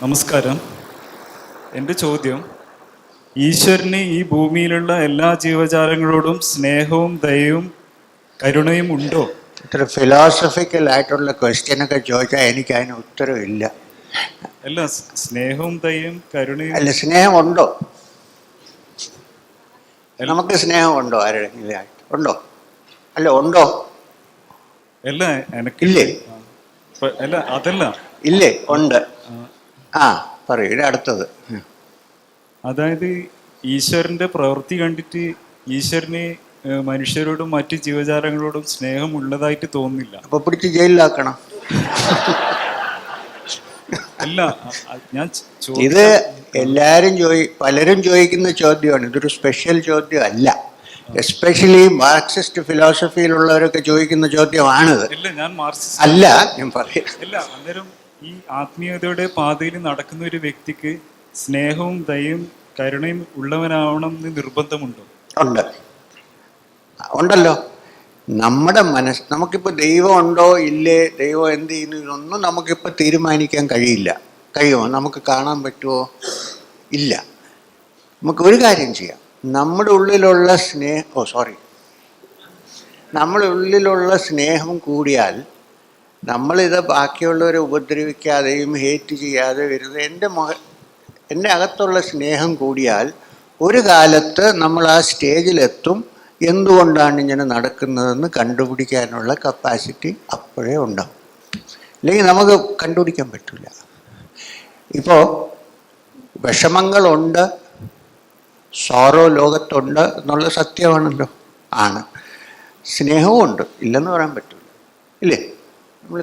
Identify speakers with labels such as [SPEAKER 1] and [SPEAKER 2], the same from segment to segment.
[SPEAKER 1] നമസ്കാരം. എൻ്റെ ചോദ്യം, ഈശ്വരന് ഈ ഭൂമിയിലുള്ള എല്ലാ ജീവജാലങ്ങളോടും സ്നേഹവും ദയവും കരുണയും ഉണ്ടോ?
[SPEAKER 2] ഇത്ര ഫിലോസഫിക്കൽ ആയിട്ടുള്ള ക്വസ്റ്റ്യനൊക്കെ ചോദിച്ചാൽ എനിക്ക് അതിന് ഉത്തരവില്ല.
[SPEAKER 1] അല്ല, സ്നേഹവും ദയയും കരുണയും.
[SPEAKER 2] അല്ല, സ്നേഹമുണ്ടോ? നമുക്ക് സ്നേഹമുണ്ടോ? ആരെങ്കിലും ഉണ്ടോ? അല്ല, ഉണ്ടോ?
[SPEAKER 1] അല്ല,
[SPEAKER 2] ഇല്ലേ?
[SPEAKER 1] അല്ല, അതല്ല.
[SPEAKER 2] ഇല്ലേ? ഉണ്ട്. ആ, പറയൂ. ഇത് അടുത്തത്.
[SPEAKER 1] അതായത് ഈശ്വരന്റെ പ്രവൃത്തി കണ്ടിട്ട് ഈശ്വരന് മനുഷ്യരോടും മറ്റു ജീവജാലങ്ങളോടും സ്നേഹം ഉള്ളതായിട്ട് തോന്നുന്നില്ല.
[SPEAKER 2] അപ്പൊ പിടിച്ച് ജയിലിലാക്കണം.
[SPEAKER 1] അല്ല, ഞാൻ
[SPEAKER 2] ഇത് എല്ലാരും പലരും ചോദിക്കുന്ന ചോദ്യമാണ്. ഇതൊരു സ്പെഷ്യൽ ചോദ്യം അല്ല. എസ്പെഷ്യലി മാർക്സിസ്റ്റ് ഫിലോസഫിയിലുള്ളവരൊക്കെ ചോദിക്കുന്ന ചോദ്യമാണിത്. അല്ല, ഞാൻ പറയാം.
[SPEAKER 1] അല്ല, അന്നേരം ഈ ആത്മീയതയുടെ പാതയിൽ നടക്കുന്ന ഒരു വ്യക്തിക്ക് സ്നേഹവും ദയയും കരുണയും ഉള്ളവനാവണം എന്ന് നിർബന്ധമുണ്ടോ?
[SPEAKER 2] ഉണ്ട്, ഉണ്ടല്ലോ. നമ്മുടെ നമുക്കിപ്പോൾ ദൈവം ഉണ്ടോ ഇല്ലേ, ദൈവം എന്ത് ചെയ്യുന്നു, ഇതൊന്നും നമുക്കിപ്പോൾ തീരുമാനിക്കാൻ കഴിയുമോ? നമുക്ക് കാണാൻ പറ്റുമോ? ഇല്ല. നമുക്ക് ഒരു കാര്യം ചെയ്യാം. നമ്മുടെ ഉള്ളിലുള്ള നമ്മുടെ ഉള്ളിലുള്ള സ്നേഹം കൂടിയാൽ നമ്മളിത് ബാക്കിയുള്ളവരെ ഉപദ്രവിക്കാതെയും ഹേറ്റ് ചെയ്യാതെ വരുന്നത് എൻ്റെ അകത്തുള്ള സ്നേഹം കൂടിയാൽ ഒരു കാലത്ത് നമ്മൾ ആ സ്റ്റേജിലെത്തും. എന്തുകൊണ്ടാണ് ഇങ്ങനെ നടക്കുന്നതെന്ന് കണ്ടുപിടിക്കാനുള്ള കപ്പാസിറ്റി അപ്പോഴേ ഉണ്ടാവും. അല്ലെങ്കിൽ നമുക്ക് കണ്ടുപിടിക്കാൻ പറ്റില്ല. ഇപ്പോൾ വിഷമങ്ങളുണ്ട്, സോറോ ലോകത്തുണ്ട് എന്നുള്ള സത്യമാണല്ലോ. ആണ്. സ്നേഹവും ഉണ്ട്, ഇല്ലെന്ന് പറയാൻ പറ്റില്ല. ഇല്ലേ? നമ്മൾ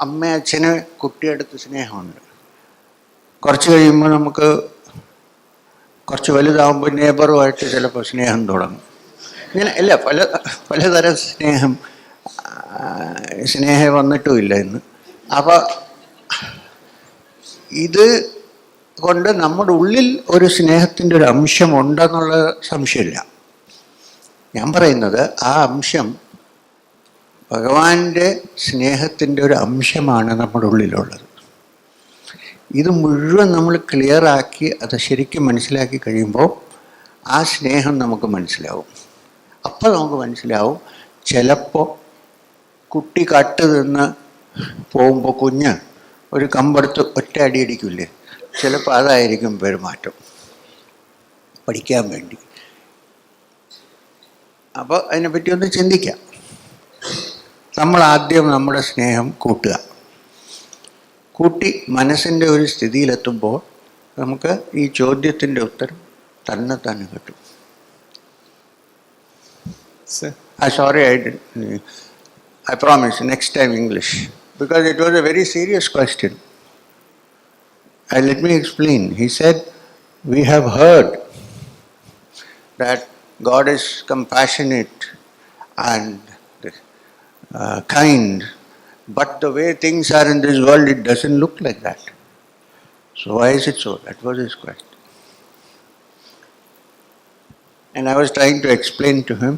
[SPEAKER 2] അമ്മ അച്ഛന് കുട്ടിയെടുത്ത് സ്നേഹമുണ്ട്. കുറച്ച് കഴിയുമ്പോൾ നമുക്ക് കുറച്ച് വലുതാകുമ്പോൾ നെയ്ബറുമായിട്ട് ചിലപ്പോൾ സ്നേഹം തുടങ്ങും. ഇങ്ങനെ അല്ല, പലതരം സ്നേഹം വന്നിട്ടുമില്ല ഇന്ന്. അപ്പോൾ ഇത് കൊണ്ട് നമ്മുടെ ഉള്ളിൽ ഒരു സ്നേഹത്തിൻ്റെ ഒരു അംശം ഉണ്ടെന്നുള്ള സംശയമില്ല. ഞാൻ പറയുന്നത് ആ അംശം ഭഗവാന്റെ സ്നേഹത്തിൻ്റെ ഒരു അംശമാണ് നമ്മുടെ ഉള്ളിലുള്ളത്. ഇത് മുഴുവൻ നമ്മൾ ക്ലിയറാക്കി അത് ശരിക്കും മനസ്സിലാക്കി കഴിയുമ്പോൾ ആ സ്നേഹം നമുക്ക് മനസ്സിലാവും. അപ്പോൾ നമുക്ക് മനസ്സിലാവും, ചിലപ്പോൾ കുട്ടി കട്ട് നിന്ന് പോകുമ്പോൾ കുഞ്ഞ് ഒരു കമ്പെടുത്ത് ഒറ്റ അടി അടിക്കില്ലേ, ചിലപ്പോൾ അതായിരിക്കും പെരുമാറ്റം പഠിക്കാൻ വേണ്ടി. അപ്പോൾ അതിനെപ്പറ്റി ഒന്ന് ചിന്തിക്കാം. നമ്മൾ ആദ്യം നമ്മുടെ സ്നേഹം കൂട്ടി മനസ്സിൻ്റെ ഒരു സ്ഥിതിയിലെത്തുമ്പോൾ നമുക്ക് ഈ ചോദ്യത്തിൻ്റെ ഉത്തരം തന്നെ കിട്ടും. Sorry, I promise next time English, because it was a very serious question. Let me explain. He said, we have heard that God is compassionate and kind, but the way things are in this world, it doesn't look like that. So why is it so? That was his question. And I was trying to explain to him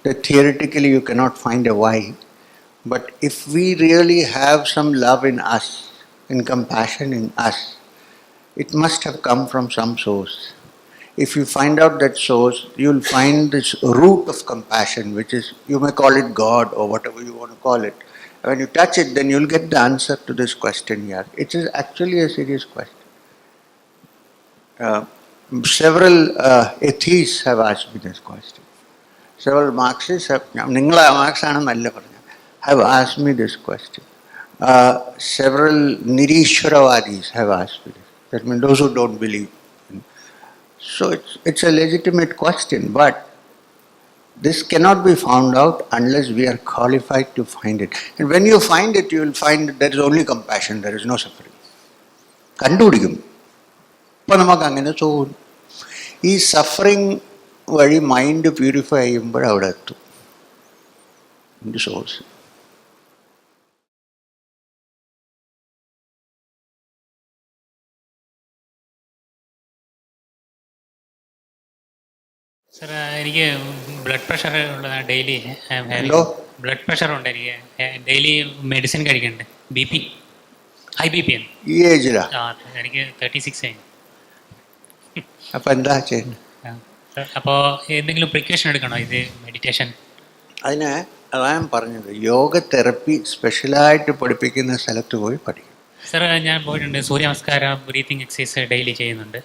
[SPEAKER 2] that theoretically you cannot find a why, but if we really have some love in us, in compassion in us, it must have come from some source. If you find out that source, you'll find this root of compassion, which is, you may call it God or whatever you want to call it. When you touch it, then you'll get the answer to this question here. It is actually a serious question. Several atheists have asked me this question. Several Marxists have asked me this question. Several Nirishwaravadis have asked me this. That means those who don't believe. So it's a legitimate question, but this cannot be found out unless we are qualified to find it. And when you find it, you will find that there is only compassion, there is no suffering. കണ്ടുപിടിക്കും. ഇപ്പം നമുക്ക് അങ്ങനെ തോന്നും. ഈ suffering വഴി mind purify ചെയ്യുമ്പോൾ അവിടെ എത്തും സോഴ്സ്.
[SPEAKER 3] സാർ, എനിക്ക് ബ്ലഡ് പ്രഷർ ഉള്ളതാണ്. ഡെയിലി ബ്ലഡ് പ്രഷർ ഉണ്ട് എനിക്ക്. ഡെയിലി മെഡിസിൻ കഴിക്കുന്നുണ്ട്. BP. High B P N.
[SPEAKER 2] ഈ ഏജിലാ?
[SPEAKER 3] ആ എനിക്ക് 36 കഴിഞ്ഞു.
[SPEAKER 2] അപ്പൊ എന്താ ചെയ്യുന്നത്?
[SPEAKER 3] അപ്പോൾ എന്തെങ്കിലും പ്രിക്കോഷൻ എടുക്കണോ ഇത് മെഡിറ്റേഷൻ?
[SPEAKER 2] അതിന് അതാണ് പറഞ്ഞത്, യോഗ തെറപ്പി സ്പെഷ്യലായിട്ട് പഠിപ്പിക്കുന്ന സ്ഥലത്ത് പോയി പഠിക്കും.
[SPEAKER 3] സർ ഞാൻ പോയിട്ടുണ്ട്, സൂര്യ നമസ്കാരം ബ്രീത്തിങ് എക്സസൈസ് ഡെയിലി ചെയ്യുന്നുണ്ട്.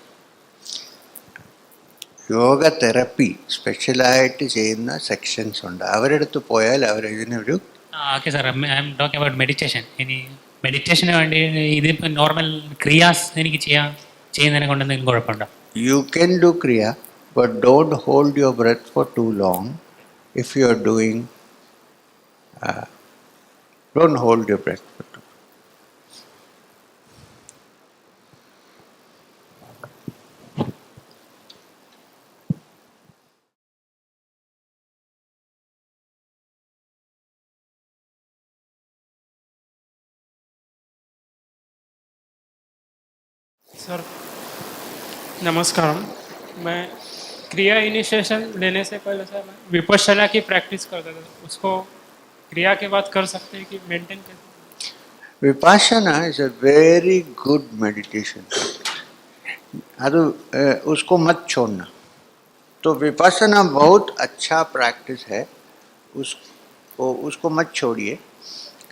[SPEAKER 2] യോഗ തെറപ്പി സ്പെഷ്യലായിട്ട് ചെയ്യുന്ന സെക്ഷൻസ് ഉണ്ട്, അവരെടുത്ത് പോയാൽ അവർ ഇതിനൊരു
[SPEAKER 3] okay sir, I am talking about meditation. ഇനി മെഡിറ്റേഷന് വേണ്ടി ഇതിപ്പോൾ നോർമൽ ക്രിയാസ് എനിക്ക് ചെയ്യുന്നതിനെ കൊണ്ട് എന്തെങ്കിലും കുഴപ്പമുണ്ടോ?
[SPEAKER 2] You can do kriya, but don't hold your breath for too long. If you are doing, don't hold your breath for too.
[SPEAKER 4] Sir नमस्कार, मैं क्रिया इनिशिएशन लेने से पहले सर मैं विपश्यना की प्रैक्टिस करता था, उसको क्रिया के बाद कर सकते हैं कि मेंटेन कैसे?
[SPEAKER 2] Vipassana is a very good meditation. ಅದು उसको मत छोड़ना. तो विपासना बहुत अच्छा प्रैक्टिस है, उसको मत छोड़िए.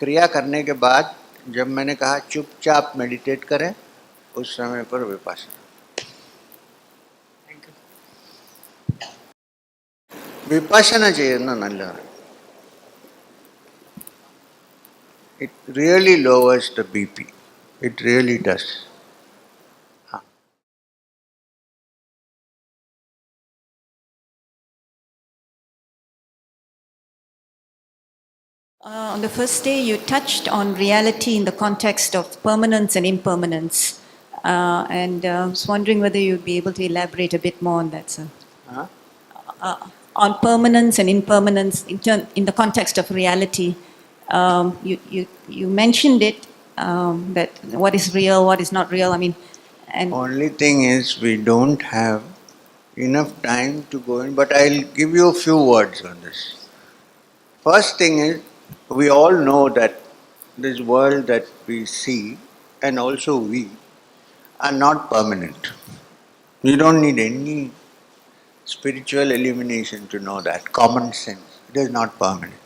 [SPEAKER 2] क्रिया करने के बाद जब मैंने कहा चुपचाप मेडिटेट करें, उस समय पर विपासना. विपासना ചെയ്യുന്ന നല്ലതാണ്. It really lowers the BP. It really does.
[SPEAKER 5] On the first day, you touched on reality in the context of permanence and impermanence. And I was wondering whether you'd be able to elaborate a bit more on that, sir.
[SPEAKER 2] Huh?
[SPEAKER 5] On permanence and impermanence in the context of reality. You mentioned it, that what is real, what is not real. I mean, and
[SPEAKER 2] Only thing is we don't have enough time to go in, but I'll give you a few words on this. First thing is, we all know that this world that we see and also we are not permanent. You don't need any spiritual illumination to know that. Common sense. It is not permanent.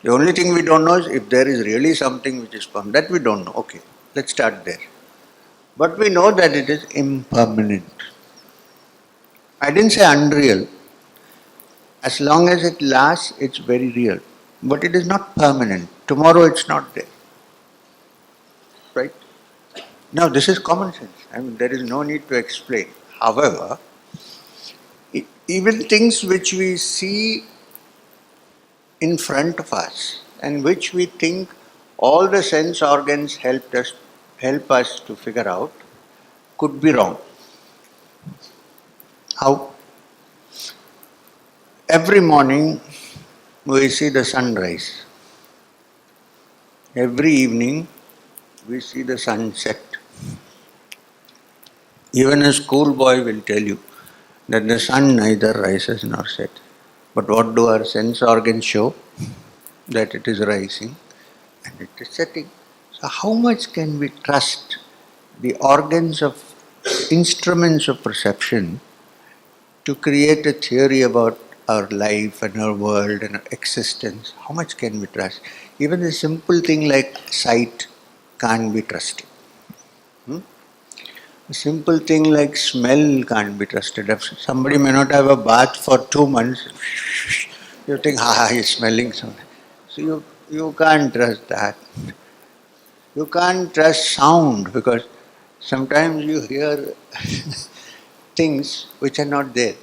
[SPEAKER 2] The only thing we don't know is if there is really something which is permanent. That we don't know. Okay, let's start there. But we know that it is impermanent. I didn't say unreal. As long as it lasts, it's very real. But it is not permanent. Tomorrow it's not there. Right? Now this is common sense. I mean, there is no need to explain. However, even things which we see in front of us and which we think all the sense organs help us to figure out could be wrong. How? Every morning we see the sunrise. Every evening we see the sunset. Even a schoolboy will tell you that the sun neither rises nor sets. But what do our sense organs show? That it is rising and it is setting. So how much can we trust the organs of instruments of perception to create a theory about our life and our world and our existence? How much can we trust? Even a simple thing like sight can't be trusted. A simple thing like smell can't be trusted. If somebody may not have a bath for 2 months, you think, he's smelling something. So you can't trust that. You can't trust sound because sometimes you hear things which are not there.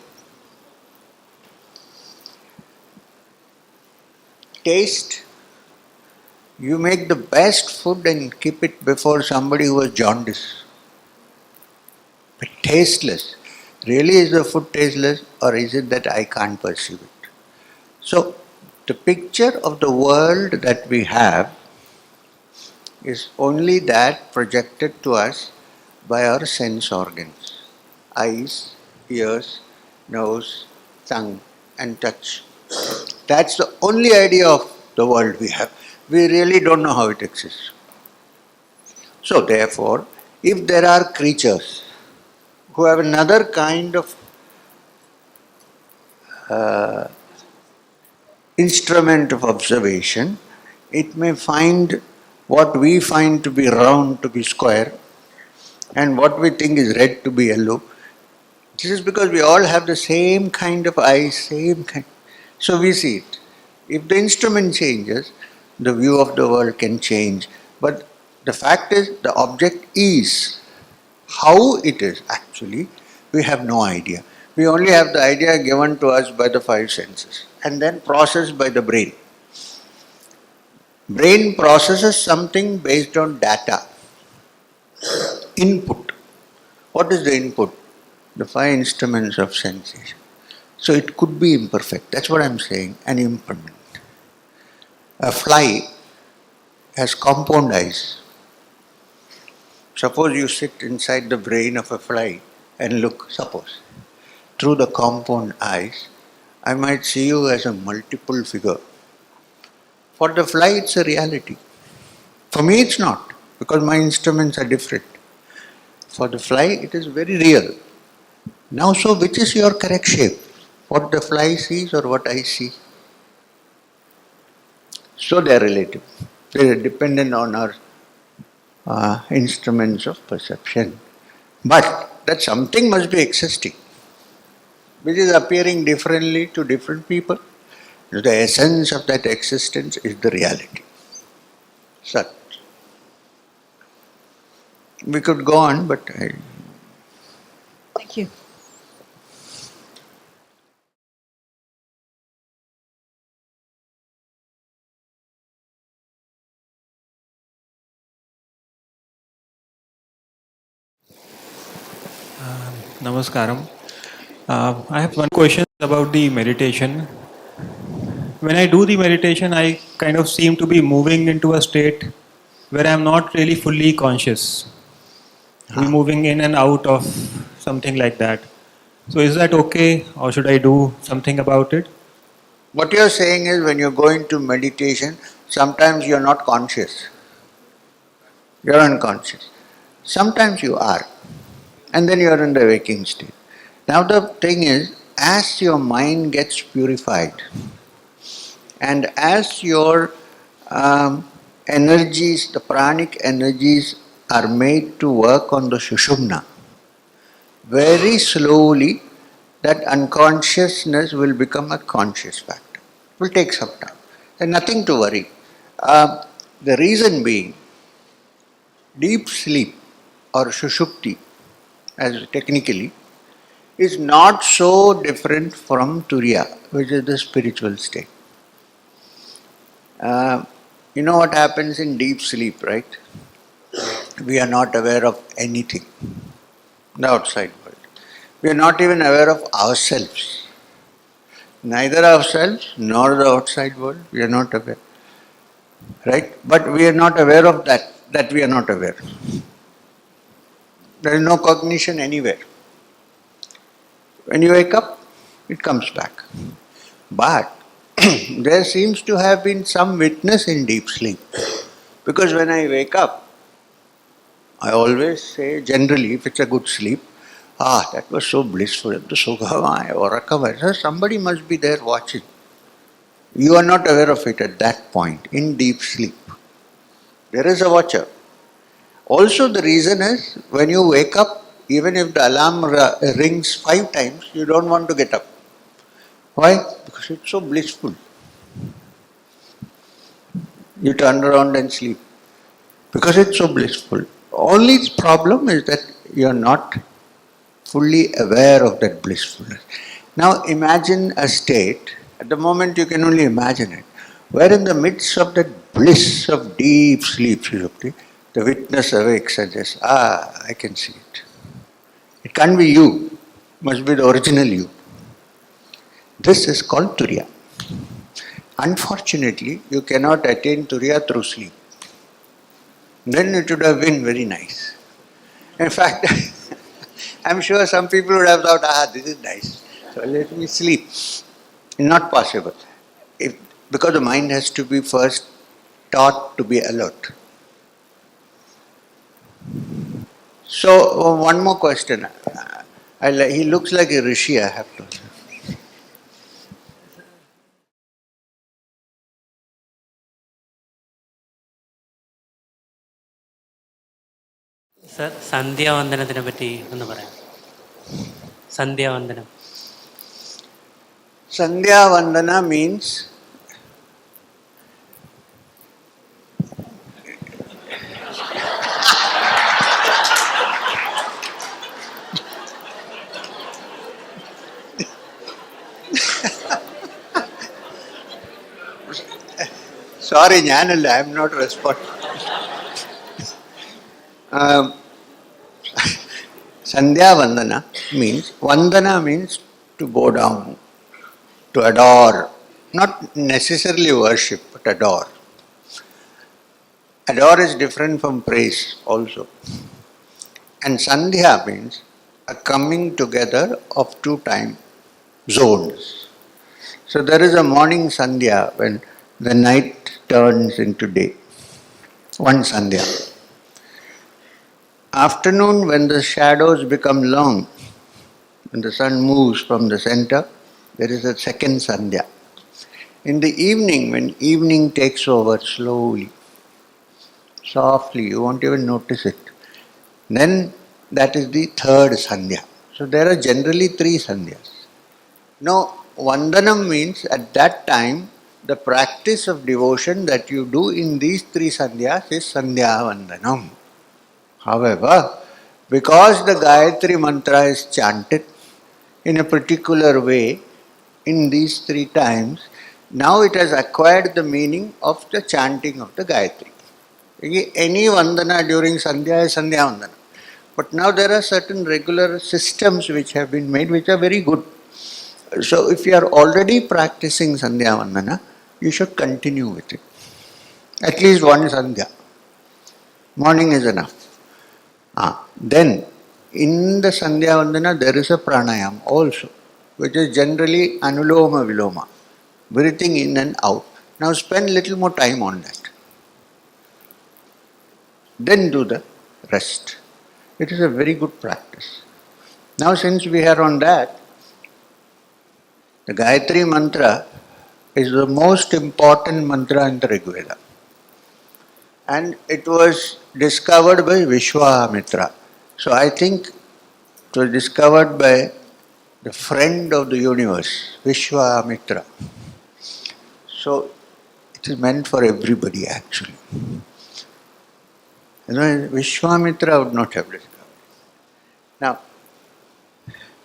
[SPEAKER 2] Taste. You make the best food and keep it before somebody who has jaundice. But tasteless. Really, is the food tasteless, or is it that I can't perceive it? So, the picture of the world that we have is only that projected to us by our sense organs. Eyes, ears, nose, tongue and touch. That's the only idea of the world we have. We really don't know how it exists. So therefore, if there are creatures who have another kind of instrument of observation, it may find what we find to be round to be square and what we think is red to be yellow. This is because we all have the same kind of eyes, same kind. So we see it. If the instrument changes, the view of the world can change. But the fact is, the object is. How it is actually, we have no idea. We only have the idea given to us by the five senses and then processed by the brain. Brain processes something based on data, input. What is the input? The five instruments of sensation. So it could be imperfect. That's what I'm saying, an impermanent. A fly has compound eyes. Suppose you sit inside the brain of a fly and look, suppose, through the compound eyes, I might see you as a multiple figure. For the fly, it's a reality. For me, it's not, because my instruments are different. For the fly, it is very real. Now, so which is your correct shape? What the fly sees or what I see? So they are relative. They are dependent on our instruments of perception. But that something must be existing, which is appearing differently to different people. The essence of that existence is the reality. Sat. We could go on, but
[SPEAKER 5] Thank you.
[SPEAKER 6] Namaskaram. I have one question about the meditation. When I do the meditation, I kind of seem to be moving into a state where I am not really fully conscious. I'm moving in and out of something like that. So is that okay, or should I do something about it?
[SPEAKER 2] what you are saying is when you go into meditation, sometimes you are not conscious. You are unconscious. Sometimes you are. And then you are in the waking state. Now the thing is, as your mind gets purified and as your energies, the pranic energies are made to work on the Sushumna, very slowly that unconsciousness will become a conscious factor. It will take some time. There's nothing to worry. The reason being, deep sleep or Sushupti, as technically, is not so different from Turiya, which is the spiritual state. You know what happens in deep sleep, right? We are not aware of anything, the outside world. We are not even aware of ourselves. Neither ourselves nor the outside world, we are not aware. Right? But we are not aware of that we are not aware. There is no cognition anywhere. When you wake up, it comes back. But there seems to have been some witness in deep sleep. Because when I wake up, I always say, generally, if it's a good sleep, that was so blissful, somebody must be there watching. You are not aware of it at that point, in deep sleep. There is a watcher. Also the reason is, when you wake up, even if the alarm rings 5 times, you don't want to get up. Why? Because it's so blissful. You turn around and sleep. Because it's so blissful. Only problem is that you are not fully aware of that blissfulness. Now imagine a state, at the moment you can only imagine it, where in the midst of that bliss of deep sleep, Sushupti, the witness awakes and says, I can see it. It can't be you, must be the original you. This is called Turiya. Unfortunately, you cannot attain Turiya through sleep. Then it would have been very nice. In fact, I'm sure some people would have thought, this is nice, so let me sleep. Not possible. Because the mind has to be first taught to be alert. So, one more question. He looks like a rishi, I have to say.
[SPEAKER 7] Sir സന്ധ്യാവന്ദനത്തിനെ പറ്റി ഒന്ന് പറയാം. സന്ധ്യാവന്ദനം.
[SPEAKER 2] Sandhya Vandana means sorry, Nyanalla, I am not responsible. Sandhya Vandana means to bow down, to adore, not necessarily worship, but adore. Adore is different from praise also. And Sandhya means a coming together of two time zones. So there is a morning Sandhya when the night turns into day. One Sandhya. Afternoon when the shadows become long, when the sun moves from the center, there is a second Sandhya. In the evening, when evening takes over slowly, softly, you won't even notice it, then that is the third Sandhya. So there are generally three Sandhyas. Now, Vandanam means at that time, the practice of devotion that you do in these three Sandhyas is Sandhya Vandanam. However, because the Gayatri mantra is chanted in a particular way in these three times, now it has acquired the meaning of the chanting of the Gayatri. Any Vandana during Sandhya is Sandhya Vandana. But now there are certain regular systems which have been made which are very good. So if you are already practicing Sandhya Vandana, you should continue with it. At least one Sandhya. Morning is enough. Then, in the Sandhya Vandana, there is a pranayam also, which is generally Anuloma Viloma, breathing in and out. Now spend little more time on that. Then do the rest. It is a very good practice. Now since we are on that, the Gayatri mantra is the most important mantra in the Rig Veda. And it was discovered by Vishwamitra. So I think it was discovered by the friend of the universe, Vishwamitra. So it is meant for everybody actually. Vishwamitra would not have discovered. Now,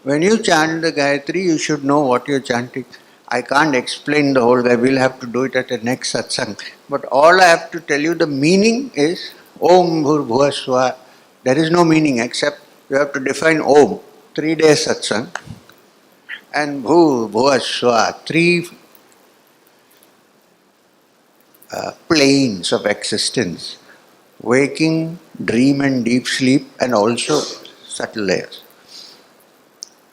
[SPEAKER 2] when you chant the Gayatri, you should know what you are chanting. I can't explain the whole, I will have to do it at the next satsang. But all I have to tell you, the meaning is Om Bhur Bhuva Swa. There is no meaning except you have to define Om, 3 days satsang, and Bhur Bhuva Swa, 3 planes of existence, waking, dream and deep sleep, and also subtle layers.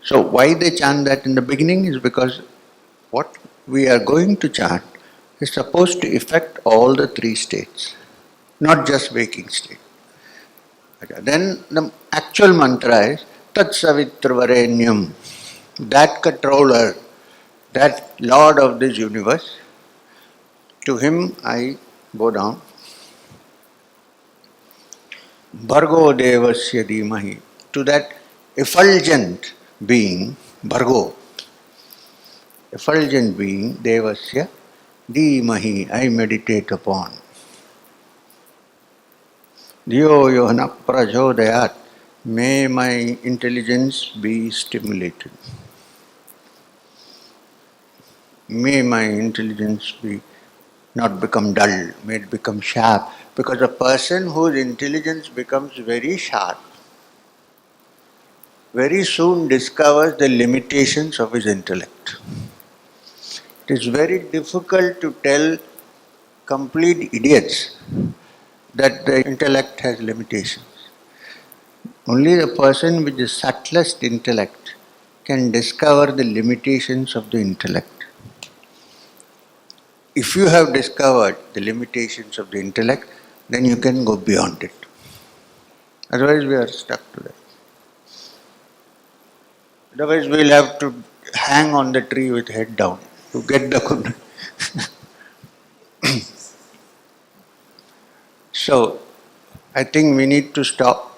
[SPEAKER 2] So why they chant that in the beginning is because what we are going to chant is supposed to affect all the 3 states, not just waking state. Then the actual mantra is Tat Savitra Varenyam, that controller, that Lord of this universe, to him I bow down. Bhargo Devasya Dhimahi, to that effulgent being, Bhargo, effulgent being, Devasya Dhimahi, I meditate upon. Dhiyo Yohana Prachodayat, may my intelligence be stimulated. May my intelligence be not become dull, may it become sharp. Because a person whose intelligence becomes very sharp, very soon discovers the limitations of his intellect. It is very difficult to tell complete idiots that the intellect has limitations. Only the person with the subtlest intellect can discover the limitations of the intellect. If you have discovered the limitations of the intellect, then you can go beyond it. Otherwise, we are stuck to that. Otherwise, we'll have to hang on the tree with head down to get the kundalini. So, I think we need to stop.